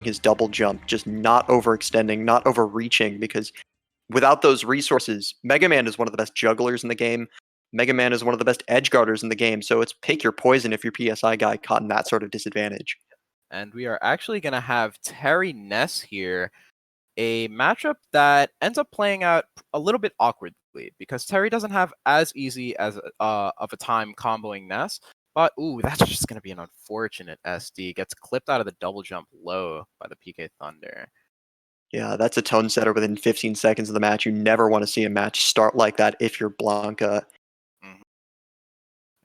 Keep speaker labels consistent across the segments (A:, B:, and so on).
A: his double jump, just not overextending, not overreaching, because without those resources, Mega Man is one of the best jugglers in the game. Mega Man is one of the best edge guarders in the game, so it's pick your poison if you're PsiGuy caught in that sort of disadvantage.
B: And we are actually going to have Terry Ness here, a matchup that ends up playing out a little bit awkwardly because Terry doesn't have as easy as of a time comboing Ness. But, ooh, that's just going to be an unfortunate SD. Gets clipped out of the double jump low by the PK Thunder.
A: Yeah, that's a tone setter within 15 seconds of the match. You never want to see a match start like that if you're Bl4nk4.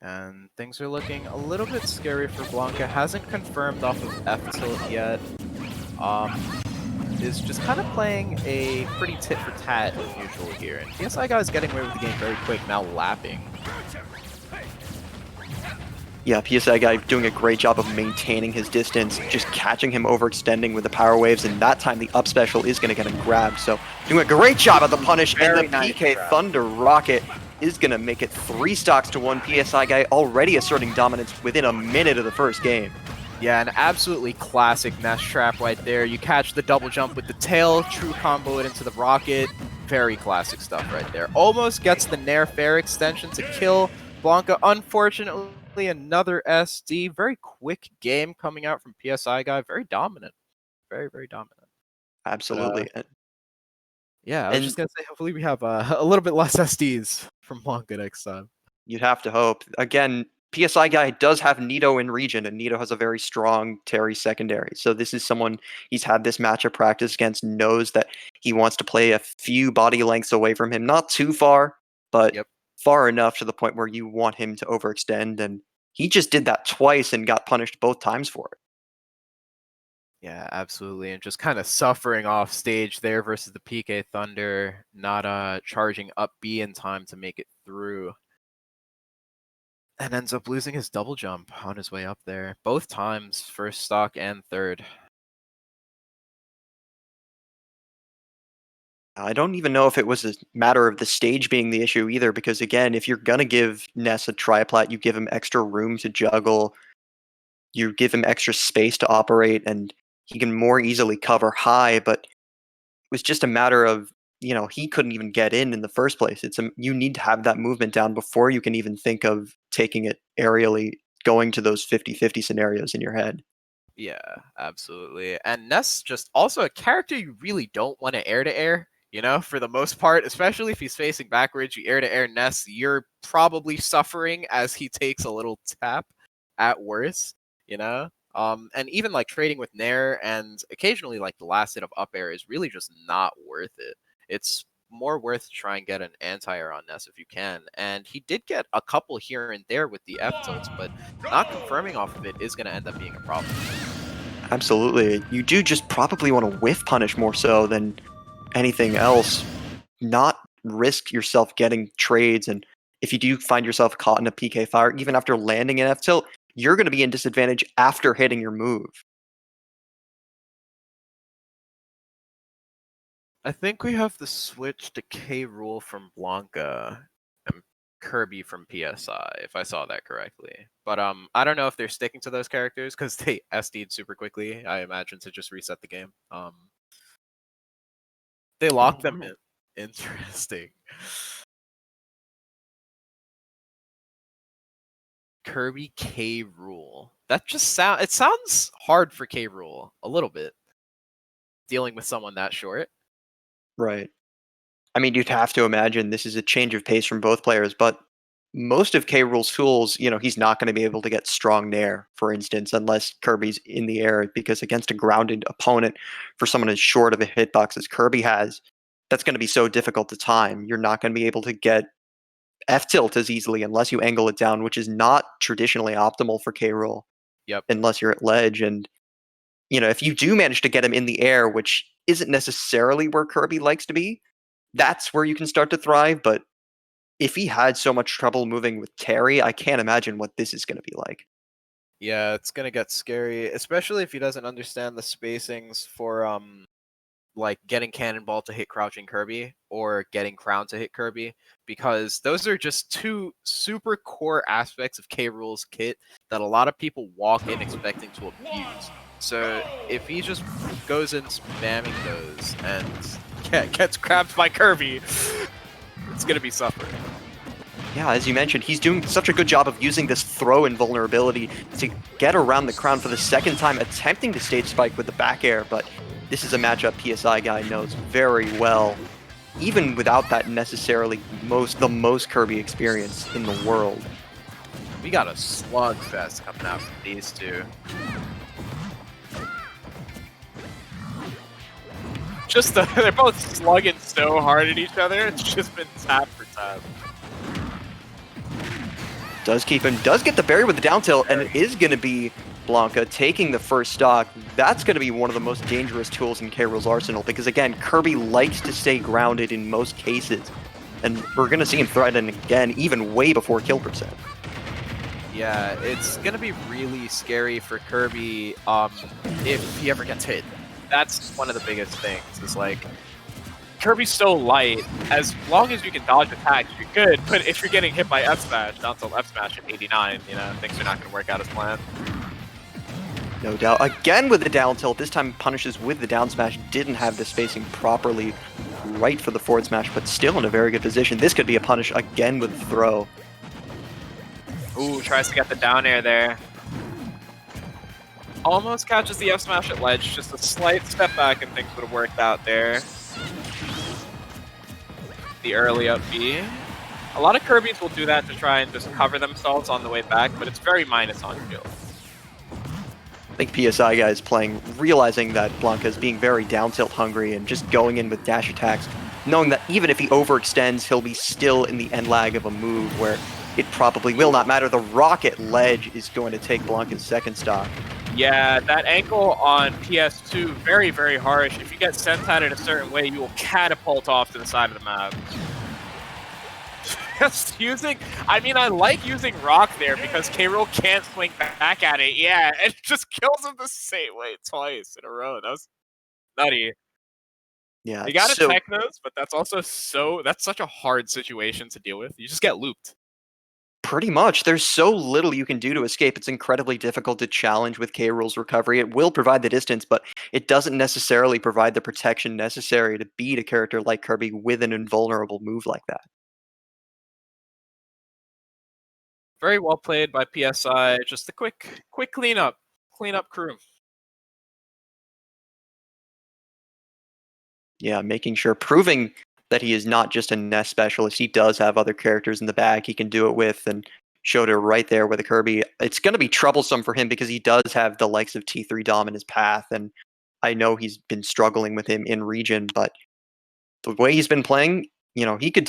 B: And things are looking a little bit scary for Bl4nk4. Hasn't confirmed off of F tilt yet. Is just kind of playing a pretty tit-for-tat neutral here. And PsiGuy is getting away with the game very quick, now lapping.
A: Yeah, PsiGuy doing a great job of maintaining his distance, just catching him overextending with the power waves, and that time the up special is going to get him grabbed. So doing a great job at the punish, and the PK Thunder Rocket is going to make it 3 stocks to 1. PsiGuy already asserting dominance within a minute of the first game.
B: Yeah, an absolutely classic Ness trap right there. You catch the double jump with the tail, true combo it into the rocket. Very classic stuff right there. Almost gets the Nair fair extension to kill Bl4nk4. Unfortunately, another SD. Very quick game coming out from PsiGuy. Very dominant. Very, very dominant.
A: Absolutely.
B: Yeah, I was just going to say, hopefully we have a little bit less SDs from Bl4nk4 next time.
A: You'd have to hope. Again, PsiGuy does have Nito in region, and Nito has a very strong Terry secondary. So this is someone he's had this matchup practice against, knows that he wants to play a few body lengths away from him. Not too far, but far enough to the point where you want him to overextend. And he just did that twice and got punished both times for it.
B: Yeah, absolutely. And just kind of suffering off stage there versus the PK Thunder, not charging up B in time to make it through. And ends up losing his double jump on his way up there. Both times, first stock and third.
A: I don't even know if it was a matter of the stage being the issue either, because again, if you're going to give Ness a triplat, you give him extra room to juggle, you give him extra space to operate, and he can more easily cover high, but it was just a matter of, you know, he couldn't even get in the first place. You need to have that movement down before you can even think of taking it aerially, going to those 50-50 scenarios in your head.
B: Yeah, absolutely. And Ness just also a character you really don't want to air-to-air, you know, for the most part, especially if he's facing backwards, you air-to-air Ness, you're probably suffering as he takes a little tap at worst, you know? And even like trading with Nair and occasionally like the last hit of up air is really just not worth it. It's more worth to try and get an anti-air on Ness if you can. And he did get a couple here and there with the F tilts, but not confirming off of it is going to end up being a problem.
A: Absolutely. You do just probably want to whiff punish more so than anything else. Not risk yourself getting trades, and if you do find yourself caught in a PK fire, even after landing an F tilt, you're going to be in disadvantage after hitting your move.
B: I think we have the switch to K Rool from Bl4nk4 and Kirby from PSI, if I saw that correctly. But I don't know if they're sticking to those characters because they SD'd super quickly, I imagine, to just reset the game. They locked them in. Interesting. Kirby K Rool. That just sounds hard for K Rool a little bit. Dealing with someone that short.
A: Right. I mean, you'd have to imagine this is a change of pace from both players, but most of K Rool's tools, you know, he's not going to be able to get strong Nair, for instance, unless Kirby's in the air, because against a grounded opponent, for someone as short of a hitbox as Kirby has, that's going to be so difficult to time. You're not going to be able to get F tilt as easily unless you angle it down, which is not traditionally optimal for K Rool.
B: Yep.
A: Unless you're at ledge. And, you know, if you do manage to get him in the air, which isn't necessarily where Kirby likes to be, that's where you can start to thrive. But if he had so much trouble moving with Terry, I can't imagine what this is going to be like.
B: Yeah, it's going to get scary, especially if he doesn't understand the spacings for like getting Cannonball to hit crouching Kirby or getting Crown to hit Kirby, because those are just two super core aspects of K Rool's kit that a lot of people walk in expecting to abuse. So if he just goes in spamming those and gets grabbed by Kirby, it's gonna be suffering.
A: Yeah, as you mentioned, he's doing such a good job of using this throw invulnerability to get around the crown for the second time, attempting to stage spike with the back air, but this is a matchup PsiGuy knows very well, even without that necessarily the most Kirby experience in the world.
B: We got a slugfest coming out from these two. They're both slugging so hard at each other, it's just been tap for tap.
A: Does get the barrier with the down tilt, and it is going to be Bl4nk4 taking the first stock. That's going to be one of the most dangerous tools in K-Rool's arsenal, because again, Kirby likes to stay grounded in most cases, and we're going to see him threaten again, even way before kill percent.
B: Yeah, it's going to be really scary for Kirby if he ever gets hit. That's one of the biggest things, is like, Kirby's so light, as long as you can dodge attacks, you're good, but if you're getting hit by F-Smash, down tilt F-Smash at 89, you know, things are not going to work out as planned.
A: No doubt. Again with the down tilt, this time punishes with the down smash, didn't have the spacing properly right for the forward smash, but still in a very good position. This could be a punish again with the throw.
B: Ooh, tries to get the down air there. Almost catches the F-Smash at ledge, just a slight step back and things would have worked out there. The early up B. A lot of Kirby's will do that to try and just cover themselves on the way back, but it's very minus on skill.
A: I think PsiGuy is playing, realizing that Bl4nk4 is being very down tilt hungry and just going in with dash attacks, knowing that even if he overextends, he'll be still in the end lag of a move where it probably will not matter. The rocket ledge is going to take Bl4nk4's second stock.
B: Yeah, that ankle on PS2, very, very harsh. If you get sent at it a certain way, you will catapult off to the side of the map. Just I like using Rock there because K-Rool can't swing back at it. Yeah, it just kills him the same way twice in a row. That was nutty.
A: Yeah,
B: You gotta tech those, but that's also that's such a hard situation to deal with. You just get looped.
A: Pretty much. There's so little you can do to escape. It's incredibly difficult to challenge with K-Rool's recovery. It will provide the distance, but it doesn't necessarily provide the protection necessary to beat a character like Kirby with an invulnerable move like that.
B: Very well played by PSI. Just a quick cleanup crew.
A: Yeah, making sure, proving that he is not just a Ness specialist. He does have other characters in the bag he can do it with, and showed it right there with a Kirby. It's going to be troublesome for him because he does have the likes of T3 Dom in his path, and I know he's been struggling with him in region, but the way he's been playing, you know, he could